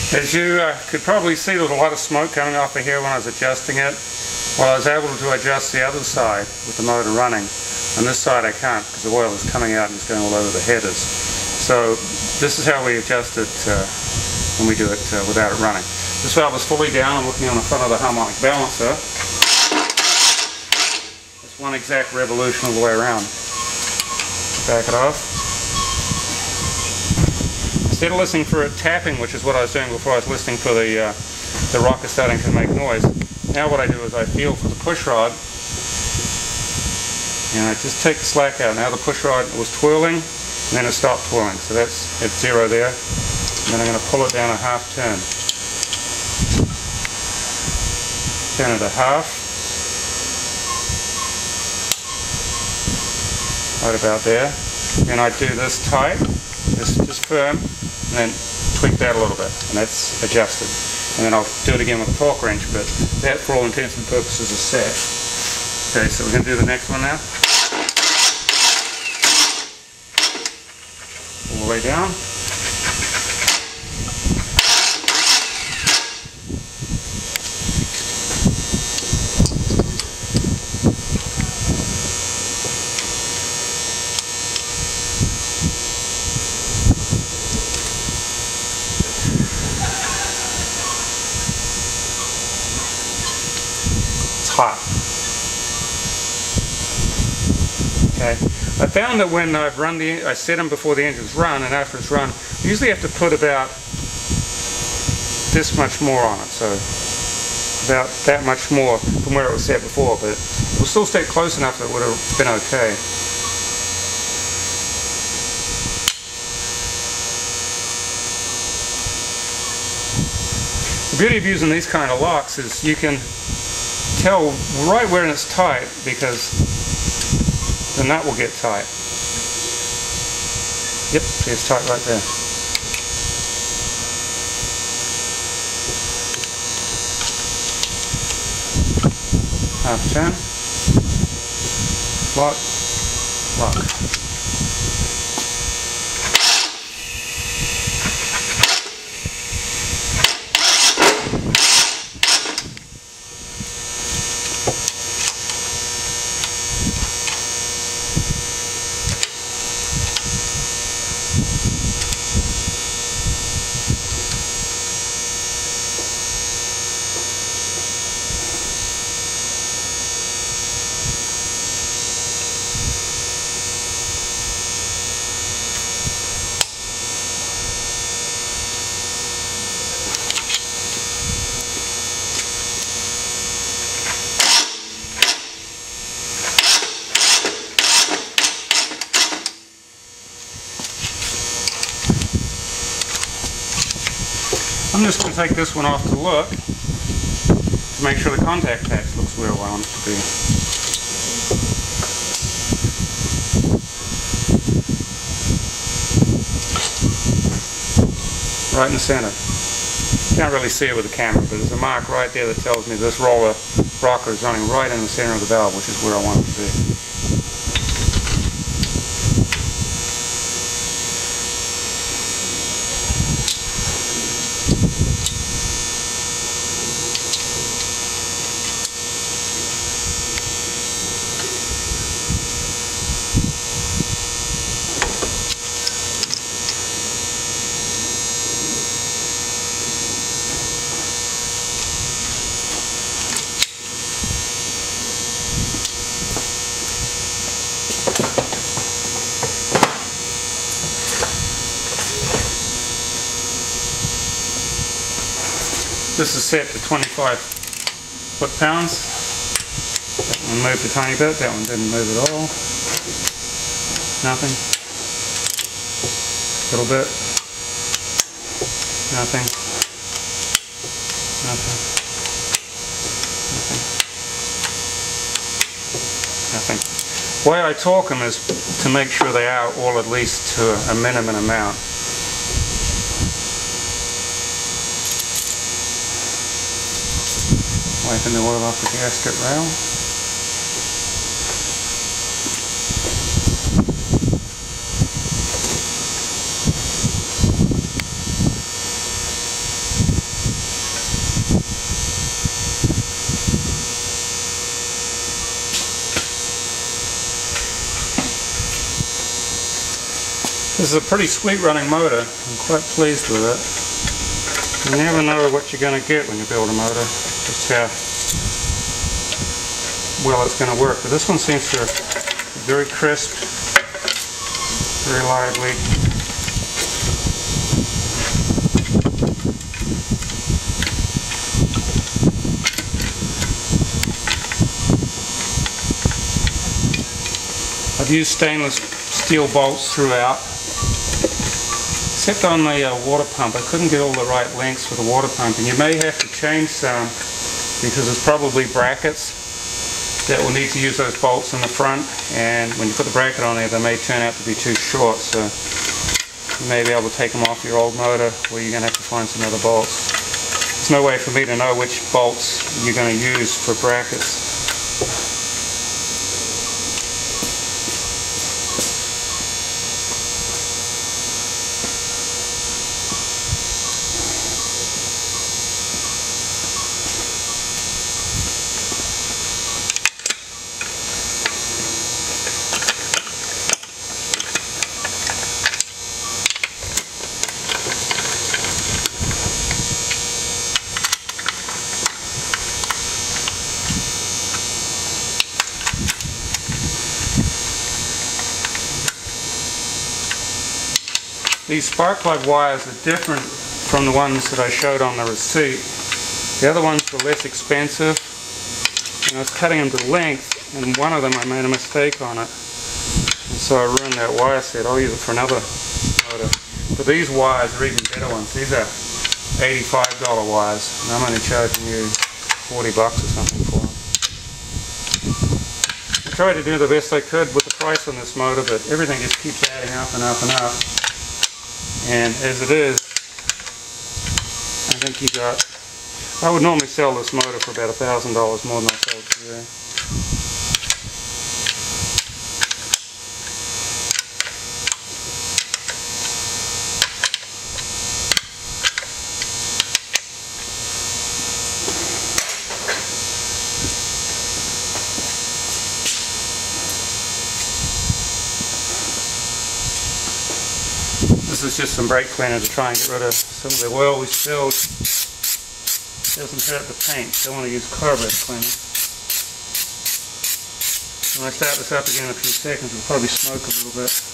As you could probably see, there was a lot of smoke coming off of here when I was adjusting it. Well, I was able to adjust the other side with the motor running. On this side I can't because the oil is coming out and it's going all over the headers. So this is how we adjust it when we do it without it running. This valve is fully down. I'm looking on the front of the harmonic balancer. It's one exact revolution all the way around. Back it off. Instead of listening for it tapping, which is what I was doing before, I was listening for the rocker starting to make noise. Now what I do is I feel for the push rod, and I just take the slack out. Now the push rod was twirling, and then it stopped twirling. So that's at 0 there. And then I'm going to pull it down a half turn. Turn it a half. Right about there. And I do this tight, just firm, and then tweak that a little bit, and that's adjusted. And then I'll do it again with a torque wrench, but that for all intents and purposes is set. Okay, so we're going to do the next one now. All the way down. Hot. Okay, I found that when I've run I set them before the engine's run, and after it's run, I usually have to put about this much more on it, so about that much more from where it was set before, but it will still stay close enough that it would have been okay. The beauty of using these kind of locks is you can tell right where it's tight, because the nut will get tight. Yep, see, it's tight right there. Half turn, lock, lock. I'm just going to take this one off to look to make sure the contact patch looks where I want it to be. Right in the center. Can't really see it with the camera, but there's a mark right there that tells me this rocker is running right in the center of the valve, which is where I want it to be. This is set to 25 foot-pounds. That one moved a tiny bit, that one didn't move at all. Nothing. A little bit. Nothing. Nothing. Nothing. Nothing. The way I torque them is to make sure they are all at least to a minimum amount. Wiping the oil off the gasket rail. This is a pretty sweet running motor. I'm quite pleased with it. You never know what you're going to get when you build a motor, just how well it's going to work. But this one seems to be very crisp, very lively. I've used stainless steel bolts throughout, except on the water pump. I couldn't get all the right lengths for the water pump, and you may have to change some because there's probably brackets that will need to use those bolts in the front, and when you put the bracket on there they may turn out to be too short, so you may be able to take them off your old motor, or you're going to have to find some other bolts. There's no way for me to know which bolts you're going to use for brackets. These spark plug wires are different from the ones that I showed on the receipt. The other ones were less expensive, and I was cutting them to length, and one of them I made a mistake on it, and so I ruined that wire set. I'll use it for another motor. But these wires are even better ones. These are $85 wires, and I'm only charging you $40 or something for them. I tried to do the best I could with the price on this motor, but everything just keeps adding up and up and up. And as it is, I think you got, I would normally sell this motor for about $1,000 more than I sold it today. This is just some brake cleaner to try and get rid of some of the oil we spilled. Doesn't hurt the paint. Don't want to use carburetor cleaner. When I start this up again in a few seconds, it'll probably smoke a little bit.